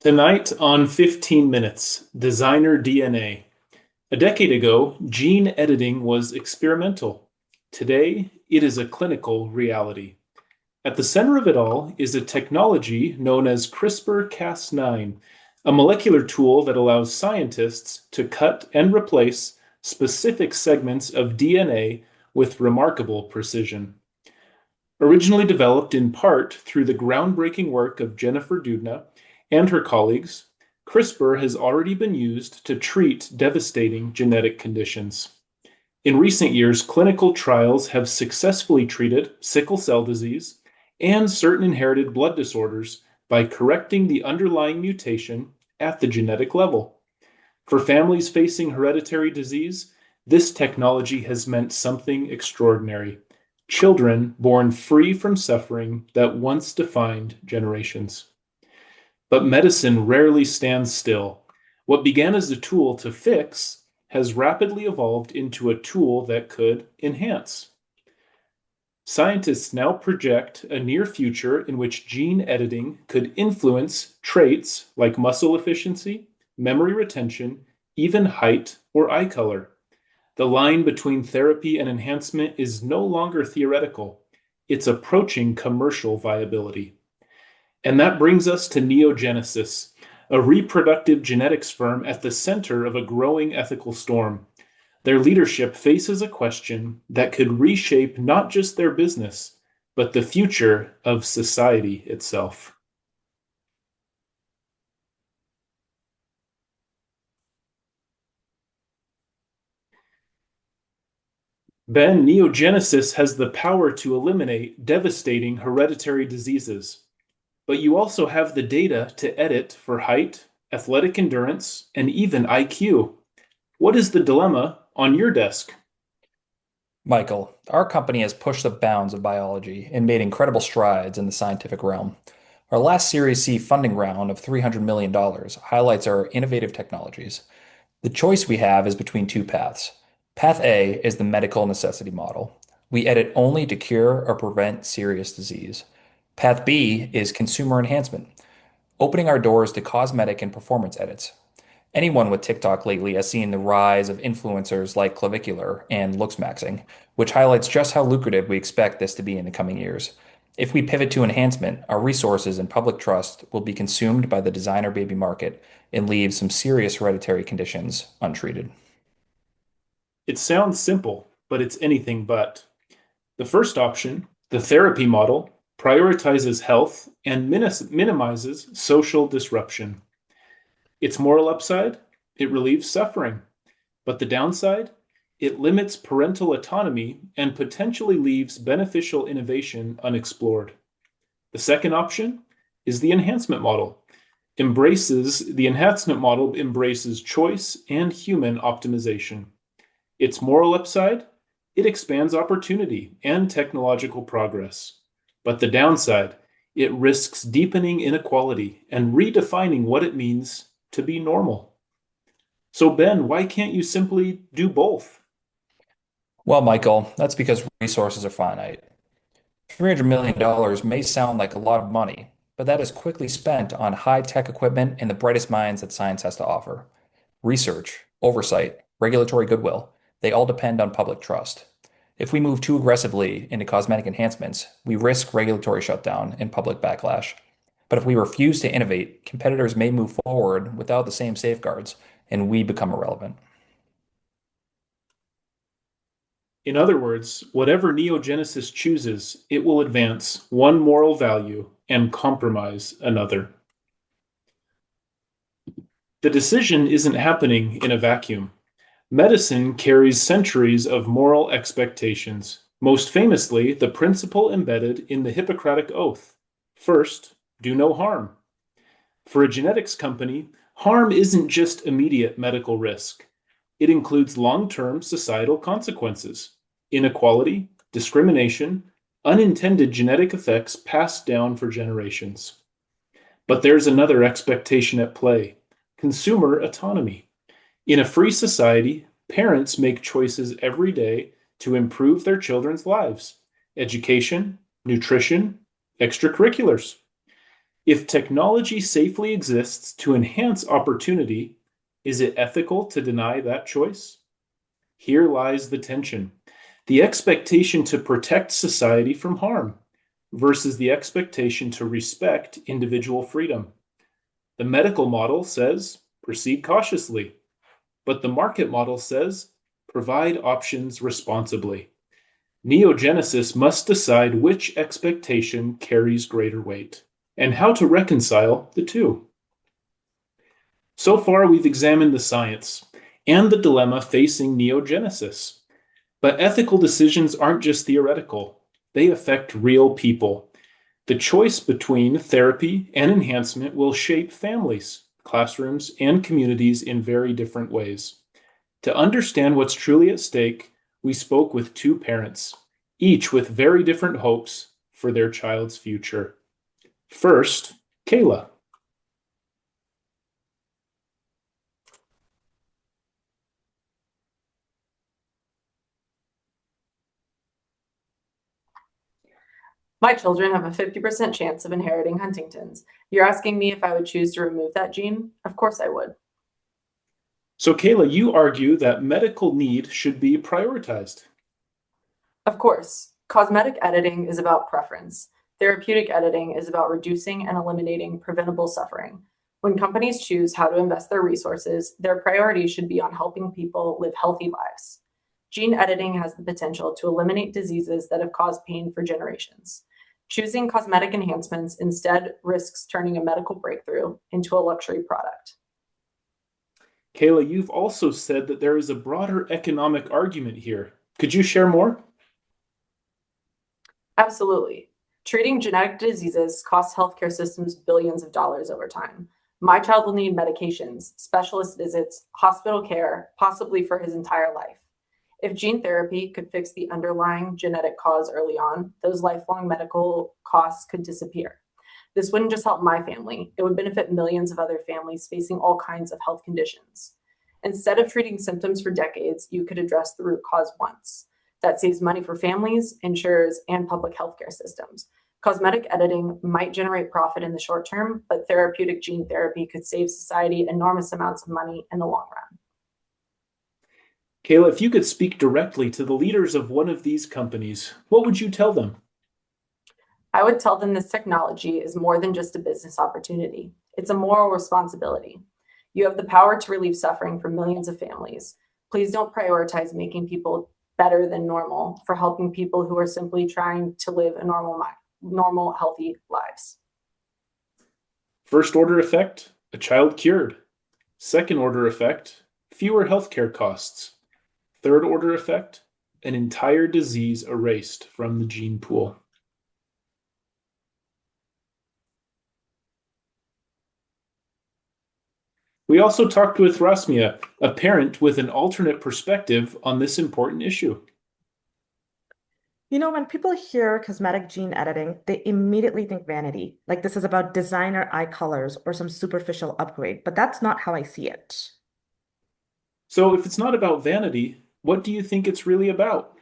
Tonight on 15 Minutes, Designer DNA. A decade ago, gene editing was experimental. Today, it is a clinical reality. At the center of it all is a technology known as CRISPR-Cas9, a molecular tool that allows scientists to cut and replace specific segments of DNA with remarkable precision. Originally developed in part through the groundbreaking work of Jennifer Doudna and her colleagues, CRISPR has already been used to treat devastating genetic conditions. In recent years, clinical trials have successfully treated sickle cell disease and certain inherited blood disorders by correcting the underlying mutation at the genetic level. For families facing hereditary disease, this technology has meant something extraordinary. Children born free from suffering that once defined generations. But medicine rarely stands still. What began as a tool to fix has rapidly evolved into a tool that could enhance. Scientists now project a near future in which gene editing could influence traits like muscle efficiency, memory retention, even height or eye color. The line between therapy and enhancement is no longer theoretical. It's approaching commercial viability. And that brings us to Neogenesis, a reproductive genetics firm at the center of a growing ethical storm. Their leadership faces a question that could reshape not just their business, but the future of society itself. Ben, Neogenesis has the power to eliminate devastating hereditary diseases, but you also have the data to edit for height, athletic endurance, and even IQ. What is the dilemma on your desk? Michael, our company has pushed the bounds of biology and made incredible strides in the scientific realm. Our last Series C funding round of $300 million highlights our innovative technologies. The choice we have is between two paths. Path A is the medical necessity model. We edit only to cure or prevent serious disease. Path B is consumer enhancement, opening our doors to cosmetic and performance edits. Anyone with TikTok lately has seen the rise of influencers like Clavicular and looks maxing, which highlights just how lucrative we expect this to be in the coming years. If we pivot to enhancement, our resources and public trust will be consumed by the designer baby market and leave some serious hereditary conditions untreated. It sounds simple, but it's anything but. The first option, the therapy model, prioritizes health and minimizes social disruption. Its moral upside, it relieves suffering. But the downside, it limits parental autonomy and potentially leaves beneficial innovation unexplored. The second option is the enhancement model. The enhancement model embraces choice and human optimization. Its moral upside, it expands opportunity and technological progress. But the downside, it risks deepening inequality and redefining what it means to be normal. So, Ben, why can't you simply do both? Well, Michael, that's because resources are finite. $300 million may sound like a lot of money, but that is quickly spent on high-tech equipment and the brightest minds that science has to offer. Research, oversight, regulatory goodwill, they all depend on public trust. If we move too aggressively into cosmetic enhancements, we risk regulatory shutdown and public backlash. But if we refuse to innovate, competitors may move forward without the same safeguards, and we become irrelevant. In other words, whatever Neogenesis chooses, it will advance one moral value and compromise another. The decision isn't happening in a vacuum. Medicine carries centuries of moral expectations, most famously, the principle embedded in the Hippocratic Oath: first, do no harm. For a genetics company, harm isn't just immediate medical risk. It includes long-term societal consequences, inequality, discrimination, unintended genetic effects passed down for generations. But there's another expectation at play: consumer autonomy. In a free society, parents make choices every day to improve their children's lives: education, nutrition, extracurriculars. If technology safely exists to enhance opportunity, is it ethical to deny that choice? Here lies the tension, the expectation to protect society from harm versus the expectation to respect individual freedom. The medical model says proceed cautiously, but the market model says provide options responsibly. Neogenesis must decide which expectation carries greater weight and how to reconcile the two. So far, we've examined the science and the dilemma facing neogenesis. But ethical decisions aren't just theoretical, they affect real people. The choice between therapy and enhancement will shape families, classrooms, and communities in very different ways. To understand what's truly at stake, we spoke with two parents, each with very different hopes for their child's future. First, Kayla. My children have a 50% chance of inheriting Huntington's. You're asking me if I would choose to remove that gene? Of course I would. So, Kayla, you argue that medical need should be prioritized. Of course, cosmetic editing is about preference. Therapeutic editing is about reducing and eliminating preventable suffering. When companies choose how to invest their resources, their priority should be on helping people live healthy lives. Gene editing has the potential to eliminate diseases that have caused pain for generations. Choosing cosmetic enhancements instead risks turning a medical breakthrough into a luxury product. Kayla, you've also said that there is a broader economic argument here. Could you share more? Absolutely. Treating genetic diseases costs healthcare systems billions of dollars over time. My child will need medications, specialist visits, hospital care, possibly for his entire life. If gene therapy could fix the underlying genetic cause early on, those lifelong medical costs could disappear. This wouldn't just help my family, it would benefit millions of other families facing all kinds of health conditions. Instead of treating symptoms for decades, you could address the root cause once. That saves money for families, insurers, and public healthcare systems. Cosmetic editing might generate profit in the short term, but therapeutic gene therapy could save society enormous amounts of money in the long run. Kayla, if you could speak directly to the leaders of one of these companies, what would you tell them? I would tell them this technology is more than just a business opportunity, it's a moral responsibility. You have the power to relieve suffering for millions of families. Please don't prioritize making people better than normal for helping people who are simply trying to live a normal, healthy lives. First order effect, a child cured. Second order effect, fewer healthcare costs. Third order effect, an entire disease erased from the gene pool. We also talked with Rasmia, a parent with an alternate perspective on this important issue. When people hear cosmetic gene editing, they immediately think vanity, like this is about designer eye colors or some superficial upgrade, but that's not how I see it. So, if it's not about vanity, what do you think it's really about?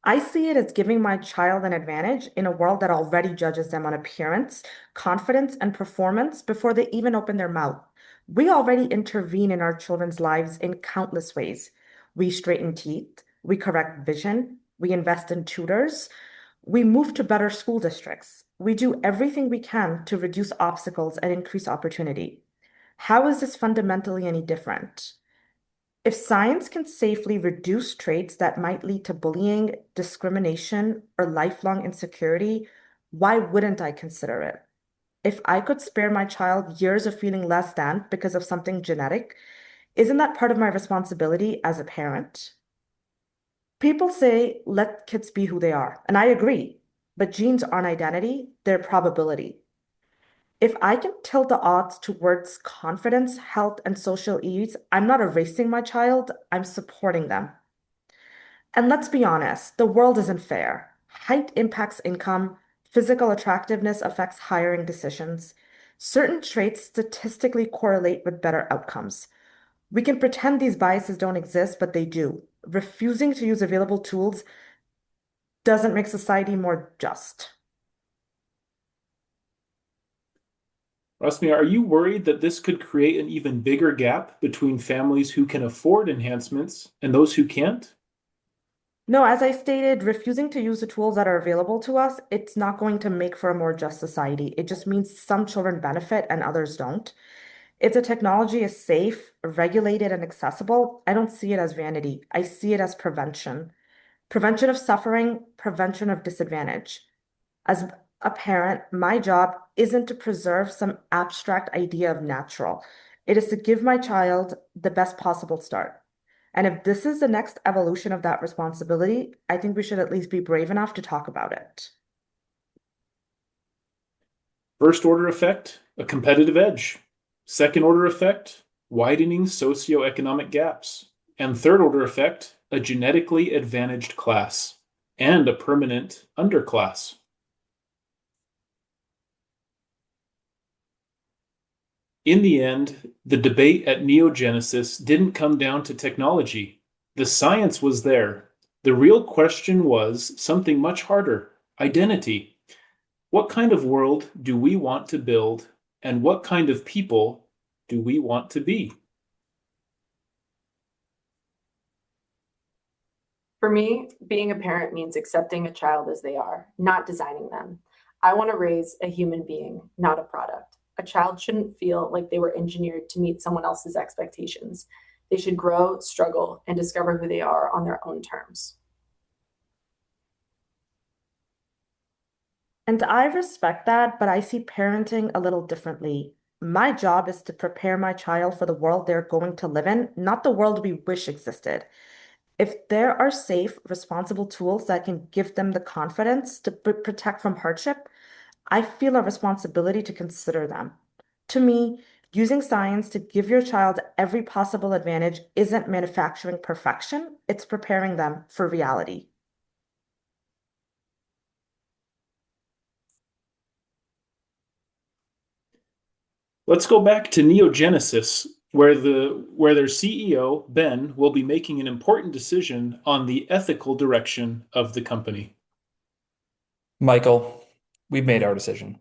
I see it as giving my child an advantage in a world that already judges them on appearance, confidence, and performance before they even open their mouth. We already intervene in our children's lives in countless ways. We straighten teeth, we correct vision, we invest in tutors, we move to better school districts. We do everything we can to reduce obstacles and increase opportunity. How is this fundamentally any different? If science can safely reduce traits that might lead to bullying, discrimination, or lifelong insecurity, why wouldn't I consider it? If I could spare my child years of feeling less than because of something genetic, isn't that part of my responsibility as a parent? People say, let kids be who they are, and I agree, but genes aren't identity, they're probability. If I can tilt the odds towards confidence, health, and social ease, I'm not erasing my child, I'm supporting them. And let's be honest, the world isn't fair. Height impacts income, physical attractiveness affects hiring decisions. Certain traits statistically correlate with better outcomes. We can pretend these biases don't exist, but they do. Refusing to use available tools doesn't make society more just. Rasmi, are you worried that this could create an even bigger gap between families who can afford enhancements and those who can't? No, as I stated, refusing to use the tools that are available to us, it's not going to make for a more just society. It just means some children benefit and others don't. If the technology is safe, regulated, and accessible, I don't see it as vanity. I see it as prevention. Prevention of suffering, prevention of disadvantage. As a parent, my job isn't to preserve some abstract idea of natural. It is to give my child the best possible start. And if this is the next evolution of that responsibility, I think we should at least be brave enough to talk about it. First order effect, a competitive edge. Second order effect, widening socioeconomic gaps. And third order effect, a genetically advantaged class and a permanent underclass. In the end, the debate at Neogenesis didn't come down to technology. The science was there. The real question was something much harder: identity. What kind of world do we want to build, and what kind of people do we want to be? For me, being a parent means accepting a child as they are, not designing them. I want to raise a human being, not a product. A child shouldn't feel like they were engineered to meet someone else's expectations. They should grow, struggle, and discover who they are on their own terms. And I respect that, but I see parenting a little differently. My job is to prepare my child for the world they're going to live in, not the world we wish existed. If there are safe, responsible tools that can give them the confidence to protect from hardship, I feel a responsibility to consider them. To me, using science to give your child every possible advantage isn't manufacturing perfection, it's preparing them for reality. Let's go back to Neogenesis, where their CEO, Ben, will be making an important decision on the ethical direction of the company. Michael, we've made our decision.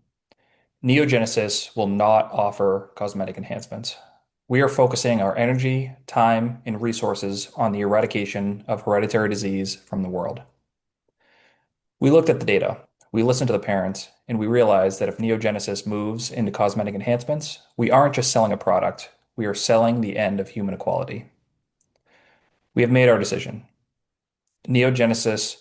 Neogenesis will not offer cosmetic enhancements. We are focusing our energy, time, and resources on the eradication of hereditary disease from the world. We looked at the data, we listened to the parents, and we realized that if Neogenesis moves into cosmetic enhancements, we aren't just selling a product, we are selling the end of human equality. We have made our decision. Neogenesis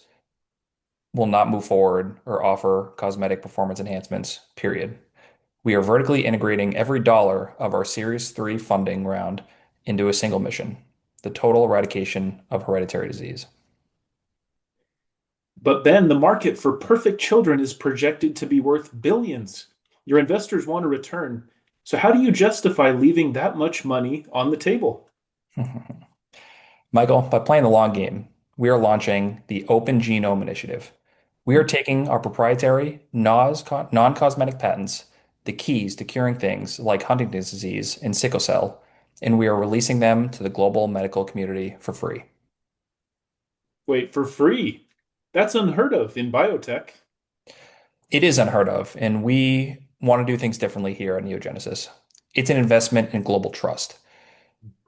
will not move forward or offer cosmetic performance enhancements, period. We are vertically integrating every dollar of our Series 3 funding round into a single mission: the total eradication of hereditary disease. But Ben, the market for perfect children is projected to be worth billions. Your investors want a return. So, how do you justify leaving that much money on the table? Michael, by playing the long game, we are launching the Open Genome Initiative. We are taking our proprietary non-cosmetic patents, the keys to curing things like Huntington's disease and sickle cell, and we are releasing them to the global medical community for free. Wait, for free? That's unheard of in biotech. It is unheard of, and we want to do things differently here at Neogenesis. It's an investment in global trust.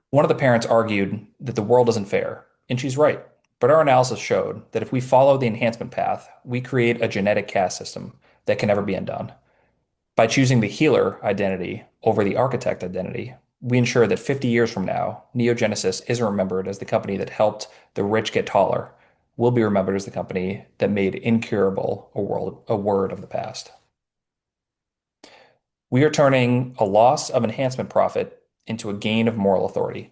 One of the parents argued that the world isn't fair, and she's right. But our analysis showed that if we follow the enhancement path, we create a genetic caste system that can never be undone. By choosing the healer identity over the architect identity, we ensure that 50 years from now, Neogenesis isn't remembered as the company that helped the rich get taller. We'll be remembered as the company that made incurable a word of the past. We are turning a loss of enhancement profit into a gain of moral authority.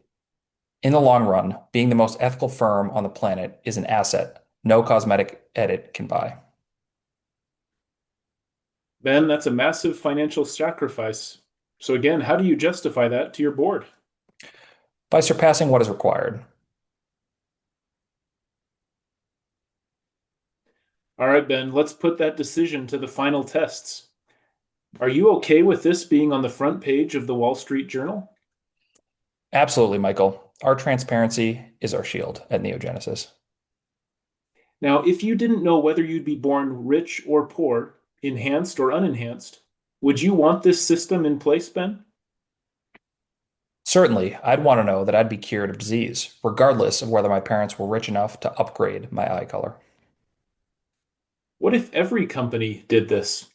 In the long run, being the most ethical firm on the planet is an asset no cosmetic edit can buy. Ben, that's a massive financial sacrifice. So, again, how do you justify that to your board? By surpassing what is required. All right, Ben, let's put that decision to the final tests. Are you okay with this being on the front page of the Wall Street Journal? Absolutely, Michael. Our transparency is our shield at Neogenesis. Now, if you didn't know whether you'd be born rich or poor, enhanced or unenhanced, Would you want this system in place, Ben? Certainly, I'd want to know that I'd be cured of disease, regardless of whether my parents were rich enough to upgrade my eye color. What if every company did this?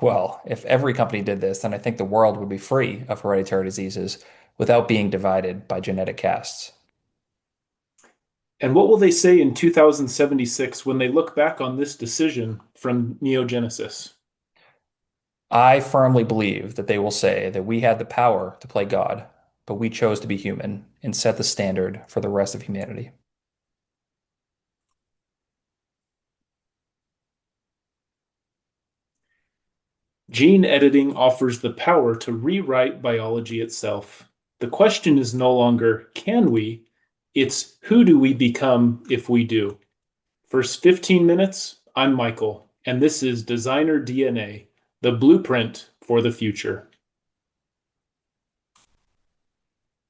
Well, if every company did this, then I think the world would be free of hereditary diseases without being divided by genetic castes. And what will they say in 2076 when they look back on this decision from Neogenesis? I firmly believe that they will say that we had the power to play God, but we chose to be human and set the standard for the rest of humanity. Gene editing offers the power to rewrite biology itself. The question is no longer, can we? It's who do we become if we do? First 15 minutes, I'm Michael, and this is Designer DNA, the blueprint for the future.